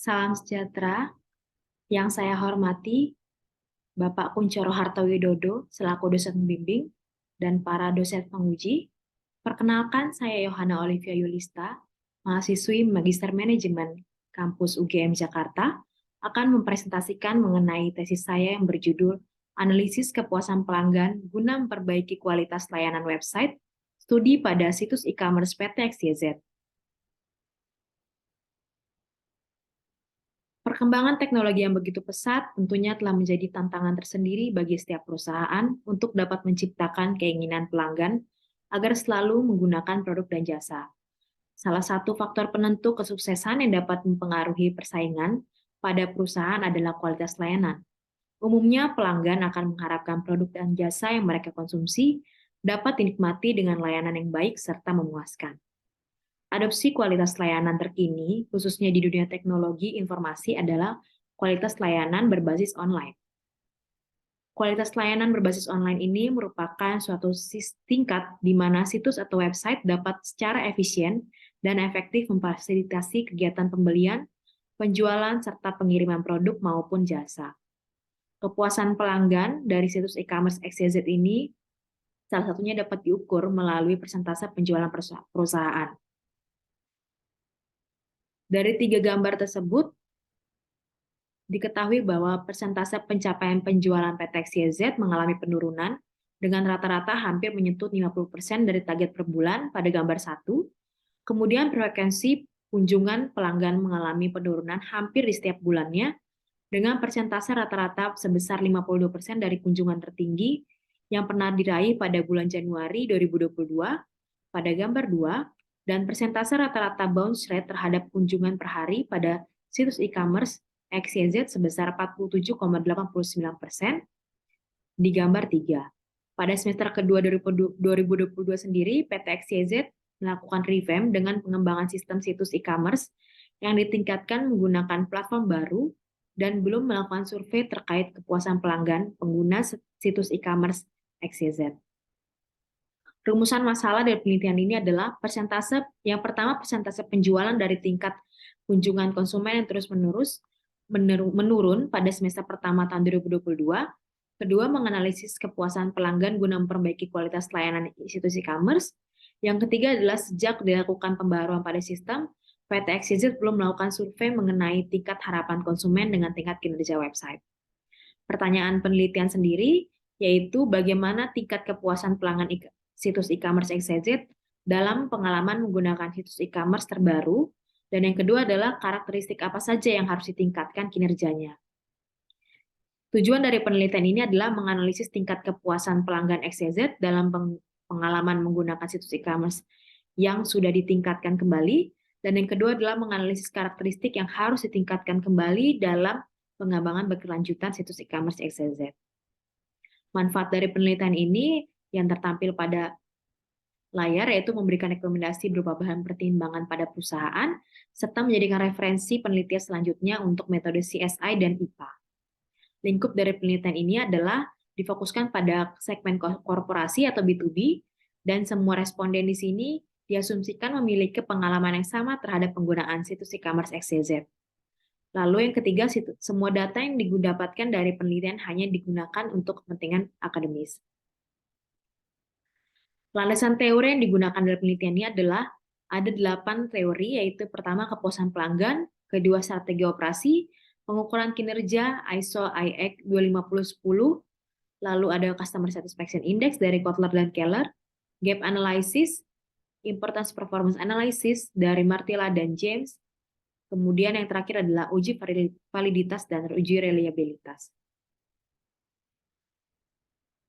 Salam sejahtera, yang saya hormati Bapak Kunchoro Hartowidodo selaku dosen pembimbing dan para dosen penguji. Perkenalkan, saya Yohana Olivia Yulista, mahasiswi Magister Manajemen Kampus UGM Jakarta, akan mempresentasikan mengenai tesis saya yang berjudul Analisis Kepuasan Pelanggan Guna Memperbaiki Kualitas Layanan Website, Studi pada Situs E-commerce PT XYZ. Perkembangan teknologi yang begitu pesat tentunya telah menjadi tantangan tersendiri bagi setiap perusahaan untuk dapat menciptakan keinginan pelanggan agar selalu menggunakan produk dan jasa. Salah satu faktor penentu kesuksesan yang dapat mempengaruhi persaingan pada perusahaan adalah kualitas layanan. Umumnya pelanggan akan mengharapkan produk dan jasa yang mereka konsumsi dapat dinikmati dengan layanan yang baik serta memuaskan. Adopsi kualitas layanan terkini, khususnya di dunia teknologi informasi, adalah kualitas layanan berbasis online. Kualitas layanan berbasis online ini merupakan suatu tingkat di mana situs atau website dapat secara efisien dan efektif memfasilitasi kegiatan pembelian, penjualan, serta pengiriman produk maupun jasa. Kepuasan pelanggan dari situs e-commerce XYZ ini salah satunya dapat diukur melalui persentase penjualan perusahaan. Dari 3 gambar tersebut, diketahui bahwa persentase pencapaian penjualan PT XYZ mengalami penurunan dengan rata-rata hampir menyentuh 50% dari target per bulan pada gambar 1. Kemudian frekuensi kunjungan pelanggan mengalami penurunan hampir di setiap bulannya dengan persentase rata-rata sebesar 52% dari kunjungan tertinggi yang pernah diraih pada bulan Januari 2022 pada gambar 2, dan persentase rata-rata bounce rate terhadap kunjungan per hari pada situs e-commerce XYZ sebesar 47,89% di gambar 3. Pada semester kedua 2022 sendiri, PT XYZ melakukan revamp dengan pengembangan sistem situs e-commerce yang ditingkatkan menggunakan platform baru dan belum melakukan survei terkait kepuasan pelanggan pengguna situs e-commerce XYZ. Rumusan masalah dari penelitian ini adalah yang pertama persentase penjualan dari tingkat kunjungan konsumen yang terus-menerus menurun pada semester pertama tahun 2022. Kedua, menganalisis kepuasan pelanggan guna memperbaiki kualitas layanan situs e-commerce. Yang ketiga adalah sejak dilakukan pembaruan pada sistem, PT XYZ belum melakukan survei mengenai tingkat harapan konsumen dengan tingkat kinerja website. Pertanyaan penelitian sendiri yaitu bagaimana tingkat kepuasan pelanggan situs e-commerce XYZ dalam pengalaman menggunakan situs e-commerce terbaru, dan yang kedua adalah karakteristik apa saja yang harus ditingkatkan kinerjanya. Tujuan dari penelitian ini adalah menganalisis tingkat kepuasan pelanggan XYZ dalam pengalaman menggunakan situs e-commerce yang sudah ditingkatkan kembali, dan yang kedua adalah menganalisis karakteristik yang harus ditingkatkan kembali dalam pengembangan berkelanjutan situs e-commerce XYZ. Manfaat dari penelitian ini yang tertampil pada layar yaitu memberikan rekomendasi berupa bahan pertimbangan pada perusahaan, serta menjadikan referensi penelitian selanjutnya untuk metode CSI dan IPA. Lingkup dari penelitian ini adalah difokuskan pada segmen korporasi atau B2B, dan semua responden di sini diasumsikan memiliki pengalaman yang sama terhadap penggunaan situs e-commerce XYZ. Lalu yang ketiga, semua data yang didapatkan dari penelitian hanya digunakan untuk kepentingan akademis. Landasan teori yang digunakan dalam penelitian ini adalah ada 8 teori, yaitu pertama kepuasan pelanggan, kedua strategi operasi, pengukuran kinerja ISO IEC 25010, lalu ada Customer Satisfaction Index dari Kotler dan Keller, Gap Analysis, Importance Performance Analysis dari Martilla dan James, kemudian yang terakhir adalah uji validitas dan uji reliabilitas.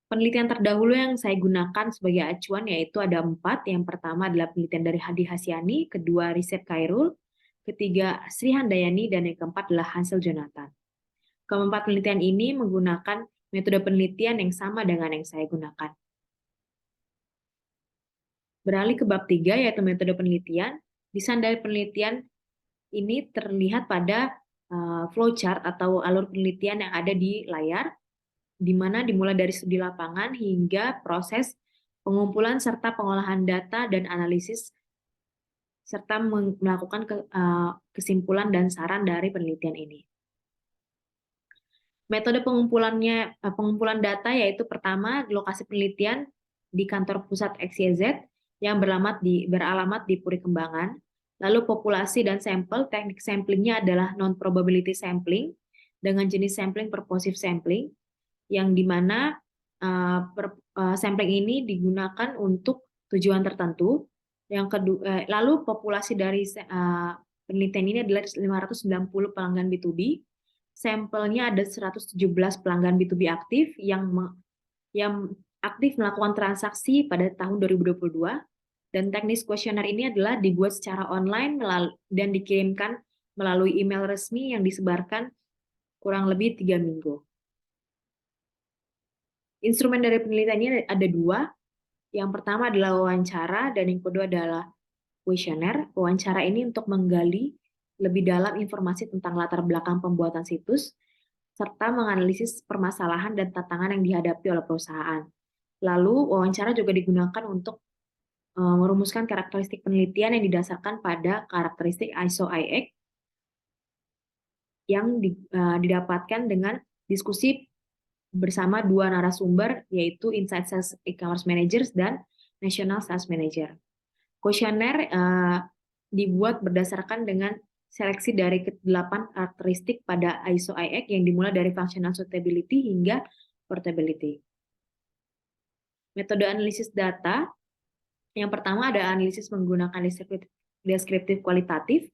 Penelitian terdahulu yang saya gunakan sebagai acuan yaitu ada 4. Yang pertama adalah penelitian dari Hadi Hasyani, kedua Riset Khairul, ketiga Sri Handayani, dan yang keempat adalah Hansel Jonathan. Keempat penelitian ini menggunakan metode penelitian yang sama dengan yang saya gunakan. Beralih ke bab 3 yaitu metode penelitian. Desain dari penelitian ini terlihat pada flowchart atau alur penelitian yang ada di layar, di mana dimulai dari studi lapangan hingga proses pengumpulan serta pengolahan data dan analisis serta melakukan kesimpulan dan saran dari penelitian ini. Metode pengumpulan data yaitu pertama lokasi penelitian di kantor pusat XYZ yang beralamat di Puri Kembangan. Lalu populasi dan sampel, teknik samplingnya adalah non-probability sampling dengan jenis sampling purposive sampling, yang dimana sampling ini digunakan untuk tujuan tertentu. Yang kedua, lalu populasi dari penelitian ini adalah 590 pelanggan B2B. Sampelnya ada 117 pelanggan B2B aktif yang aktif melakukan transaksi pada tahun 2022. Dan teknis kuesioner ini adalah dibuat secara online dan dikirimkan melalui email resmi yang disebarkan kurang lebih 3 minggu. Instrumen dari penelitian ini ada 2. Yang pertama adalah wawancara dan yang kedua adalah kuesioner. Wawancara ini untuk menggali lebih dalam informasi tentang latar belakang pembuatan situs, serta menganalisis permasalahan dan tantangan yang dihadapi oleh perusahaan. Lalu, wawancara juga digunakan untuk merumuskan karakteristik penelitian yang didasarkan pada karakteristik ISO/IEC yang didapatkan dengan diskusi bersama 2 narasumber, yaitu Inside Sales E-commerce Managers dan National Sales Manager. Kuesioner dibuat berdasarkan dengan seleksi dari 8 karakteristik pada ISO/IEC yang dimulai dari functional suitability hingga portability. Metode analisis data, yang pertama ada analisis menggunakan deskriptif kualitatif,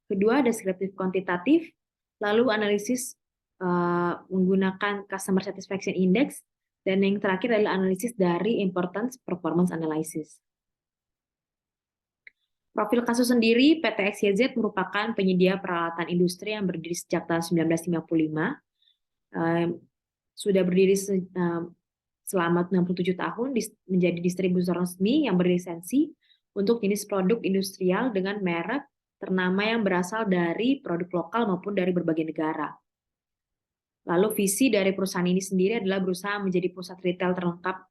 kedua deskriptif kuantitatif, lalu analisis menggunakan customer satisfaction index, dan yang terakhir adalah analisis dari importance performance analysis. Profil kasus sendiri, PT XYZ merupakan penyedia peralatan industri yang berdiri sejak tahun 1955. Sudah berdiri selama 67 tahun menjadi distributor resmi yang berlisensi untuk jenis produk industrial dengan merek ternama yang berasal dari produk lokal maupun dari berbagai negara. Lalu visi dari perusahaan ini sendiri adalah berusaha menjadi pusat retail terlengkap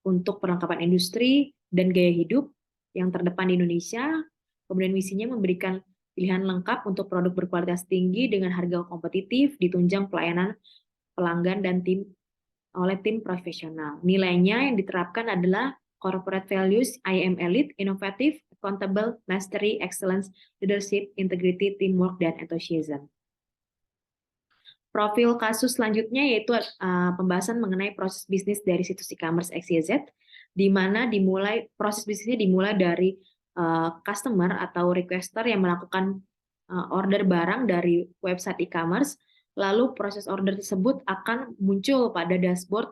untuk perlengkapan industri dan gaya hidup yang terdepan di Indonesia. Kemudian misinya memberikan pilihan lengkap untuk produk berkualitas tinggi dengan harga kompetitif, ditunjang pelayanan pelanggan dan oleh tim profesional. Nilainya yang diterapkan adalah corporate values, I am elite, innovative, accountable, mastery, excellence, leadership, integrity, teamwork, dan enthusiasm. Profil kasus selanjutnya yaitu pembahasan mengenai proses bisnis dari situs e-commerce XYZ, di mana proses bisnisnya dimulai dari customer atau requester yang melakukan order barang dari website e-commerce. Lalu proses order tersebut akan muncul pada dashboard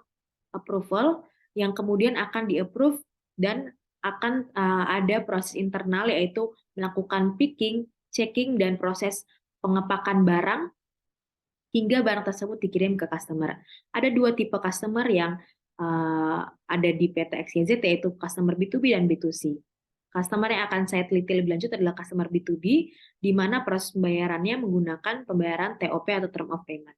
approval yang kemudian akan di-approve dan akan ada proses internal yaitu melakukan picking, checking, dan proses pengepakan barang hingga barang tersebut dikirim ke customer. Ada 2 tipe customer yang ada di PT XYZ yaitu customer B2B dan B2C. Customer yang akan saya teliti lebih lanjut adalah customer B2B, di mana proses pembayarannya menggunakan pembayaran TOP atau Term of Payment.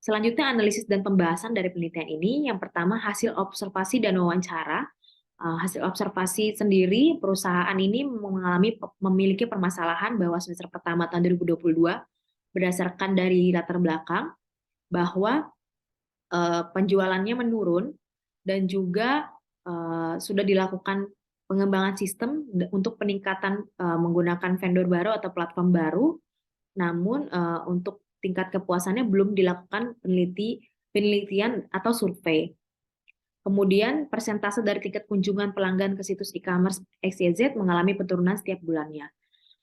Selanjutnya, analisis dan pembahasan dari penelitian ini. Yang pertama, hasil observasi dan wawancara. Hasil observasi sendiri, perusahaan ini memiliki permasalahan bahwa semester pertama tahun 2022, berdasarkan dari latar belakang, bahwa penjualannya menurun dan juga sudah dilakukan pengembangan sistem untuk peningkatan menggunakan vendor baru atau platform baru, namun untuk tingkat kepuasannya belum dilakukan penelitian atau survei. Kemudian persentase dari tingkat kunjungan pelanggan ke situs e-commerce XYZ mengalami penurunan setiap bulannya.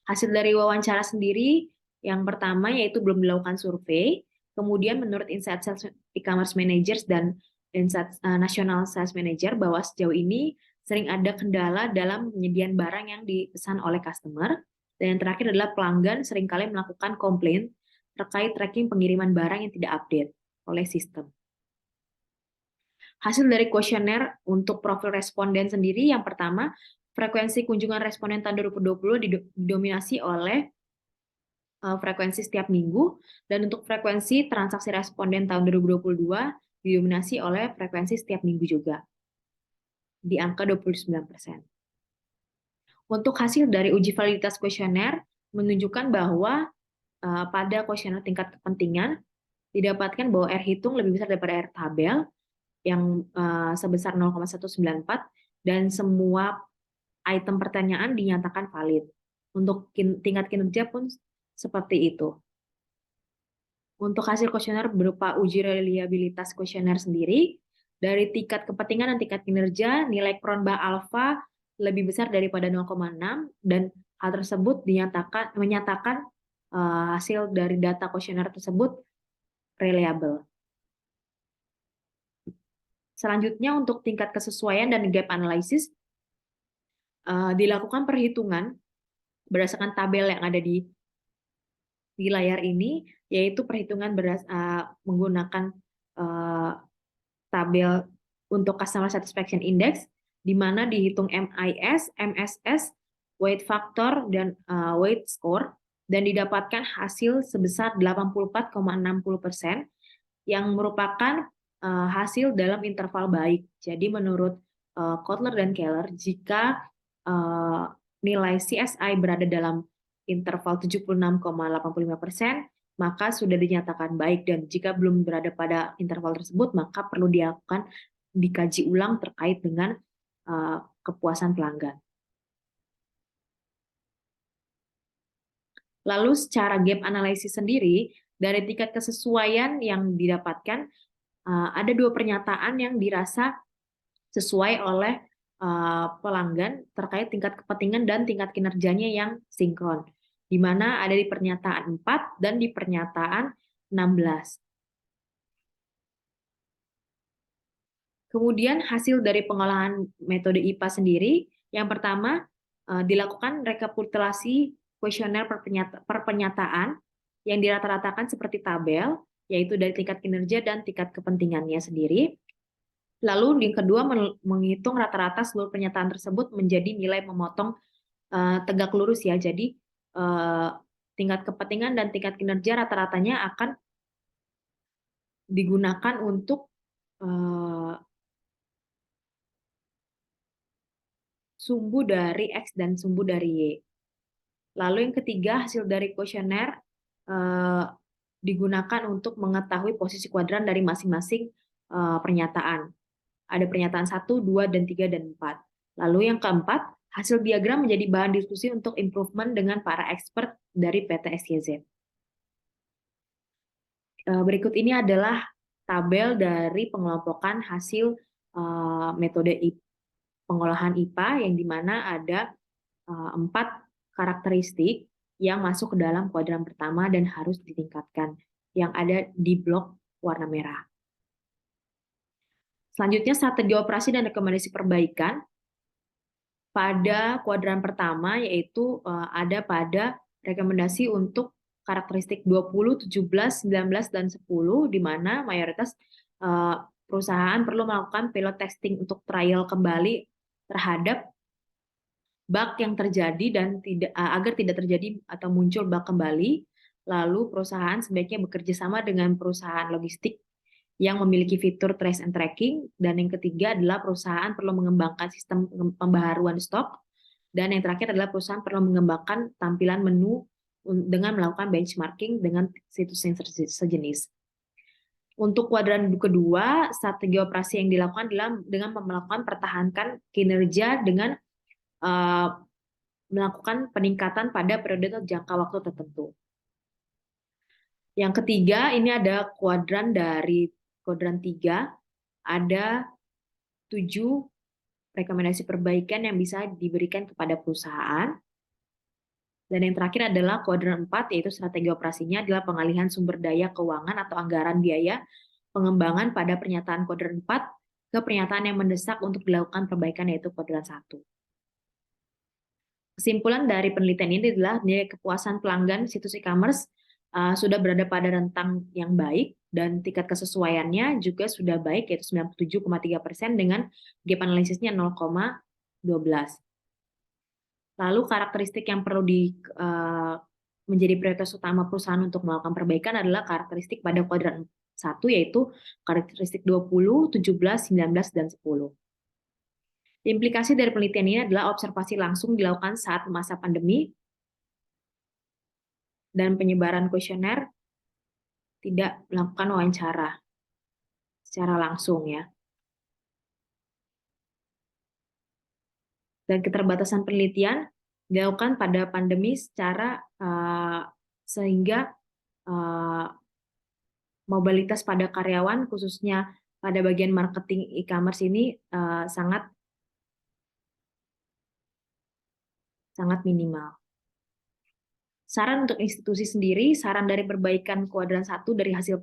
Hasil dari wawancara sendiri, yang pertama yaitu belum dilakukan survei, kemudian menurut Inside Sales E-commerce Managers dan National Sales Manager bahwa sejauh ini sering ada kendala dalam penyediaan barang yang dipesan oleh customer, dan yang terakhir adalah pelanggan seringkali melakukan komplain terkait tracking pengiriman barang yang tidak update oleh sistem. Hasil dari kuesioner untuk profil responden sendiri, yang pertama, frekuensi kunjungan responden tahun 2020 didominasi oleh frekuensi setiap minggu, dan untuk frekuensi transaksi responden tahun 2022 didominasi oleh frekuensi setiap minggu juga. di angka 29%. Untuk hasil dari uji validitas kuesioner menunjukkan bahwa pada kuesioner tingkat kepentingan didapatkan bahwa R hitung lebih besar daripada R tabel yang sebesar 0,194 dan semua item pertanyaan dinyatakan valid. Untuk tingkat kinerja pun seperti itu. Untuk hasil kuesioner berupa uji reliabilitas kuesioner sendiri, dari tingkat kepentingan dan tingkat kinerja, nilai Cronbach alpha lebih besar daripada 0,6 dan hal tersebut menyatakan hasil dari data kuesioner tersebut reliable. Selanjutnya untuk tingkat kesesuaian dan gap analysis dilakukan perhitungan berdasarkan tabel yang ada di layar ini, yaitu perhitungan menggunakan tabel untuk Customer Satisfaction Index, di mana dihitung MIS, MSS, weight factor, dan weight score, dan didapatkan hasil sebesar 84,60%, yang merupakan hasil dalam interval baik. Jadi menurut Kotler dan Keller, jika nilai CSI berada dalam interval 76,85%, maka sudah dinyatakan baik, dan jika belum berada pada interval tersebut, maka perlu dilakukan dikaji ulang terkait dengan kepuasan pelanggan. Lalu secara gap analysis sendiri, dari tingkat kesesuaian yang didapatkan, ada dua pernyataan yang dirasa sesuai oleh pelanggan terkait tingkat kepentingan dan tingkat kinerjanya yang sinkron, di mana ada di pernyataan 4 dan di pernyataan 16. Kemudian hasil dari pengolahan metode IPA sendiri, yang pertama dilakukan rekapitulasi kuesioner per pernyataan yang dirata-ratakan seperti tabel, yaitu dari tingkat kinerja dan tingkat kepentingannya sendiri. Lalu yang kedua menghitung rata-rata seluruh pernyataan tersebut menjadi nilai memotong tegak lurus ya. Jadi tingkat kepentingan dan tingkat kinerja rata-ratanya akan digunakan untuk sumbu dari X dan sumbu dari Y. Lalu yang ketiga, hasil dari kuesioner digunakan untuk mengetahui posisi kuadran dari masing-masing pernyataan. Ada pernyataan 1, 2, dan 3, dan 4. Lalu yang keempat, hasil diagram menjadi bahan diskusi untuk improvement dengan para expert dari PT SYZ. Berikut ini adalah tabel dari pengelompokan hasil metode pengolahan IPA, yang dimana ada 4 karakteristik yang masuk ke dalam kuadran pertama dan harus ditingkatkan, yang ada di blok warna merah. Selanjutnya, strategi operasi dan rekomendasi perbaikan. Pada kuadran pertama, yaitu ada pada rekomendasi untuk karakteristik 20, 17, 19, dan 10, di mana mayoritas perusahaan perlu melakukan pilot testing untuk trial kembali terhadap bug yang terjadi dan agar tidak terjadi atau muncul bug kembali. Lalu perusahaan sebaiknya bekerja sama dengan perusahaan logistik yang memiliki fitur trace and tracking, dan yang ketiga adalah perusahaan perlu mengembangkan sistem pembaharuan stok, dan yang terakhir adalah perusahaan perlu mengembangkan tampilan menu dengan melakukan benchmarking dengan situs yang sejenis. Untuk kuadran kedua, strategi operasi yang dilakukan adalah dengan melakukan pertahankan kinerja dengan melakukan peningkatan pada periode jangka waktu tertentu. Yang ketiga, ini ada kuadran dari kuadran 3, ada 7 rekomendasi perbaikan yang bisa diberikan kepada perusahaan. Dan yang terakhir adalah kuadran 4, yaitu strategi operasinya adalah pengalihan sumber daya keuangan atau anggaran biaya pengembangan pada pernyataan kuadran 4 ke pernyataan yang mendesak untuk dilakukan perbaikan, yaitu kuadran 1. Kesimpulan dari penelitian ini adalah nilai kepuasan pelanggan situs e-commerce sudah berada pada rentang yang baik, dan tingkat kesesuaiannya juga sudah baik, yaitu 97,3% dengan gap analisisnya 0,12. Lalu karakteristik yang perlu menjadi prioritas utama perusahaan untuk melakukan perbaikan adalah karakteristik pada kuadran 1, yaitu karakteristik 20, 17, 19, dan 10. Implikasi dari penelitian ini adalah observasi langsung dilakukan saat masa pandemi dan penyebaran kuesioner, tidak melakukan wawancara secara langsung ya. Dan keterbatasan penelitian dilakukan pada pandemi secara sehingga mobilitas pada karyawan, khususnya pada bagian marketing e-commerce ini sangat minimal. Saran untuk institusi sendiri, saran dari perbaikan kuadran 1 dari hasil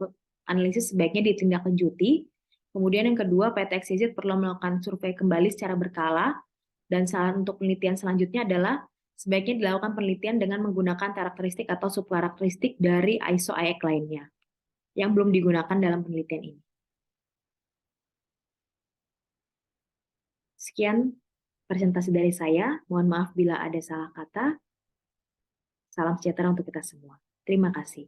analisis sebaiknya ditindaklanjuti. Kemudian yang kedua, PT XYZ perlu melakukan survei kembali secara berkala. Dan saran untuk penelitian selanjutnya adalah sebaiknya dilakukan penelitian dengan menggunakan karakteristik atau subkarakteristik dari ISO IEC lainnya yang belum digunakan dalam penelitian ini. Sekian presentasi dari saya. Mohon maaf bila ada salah kata. Salam sejahtera untuk kita semua. Terima kasih.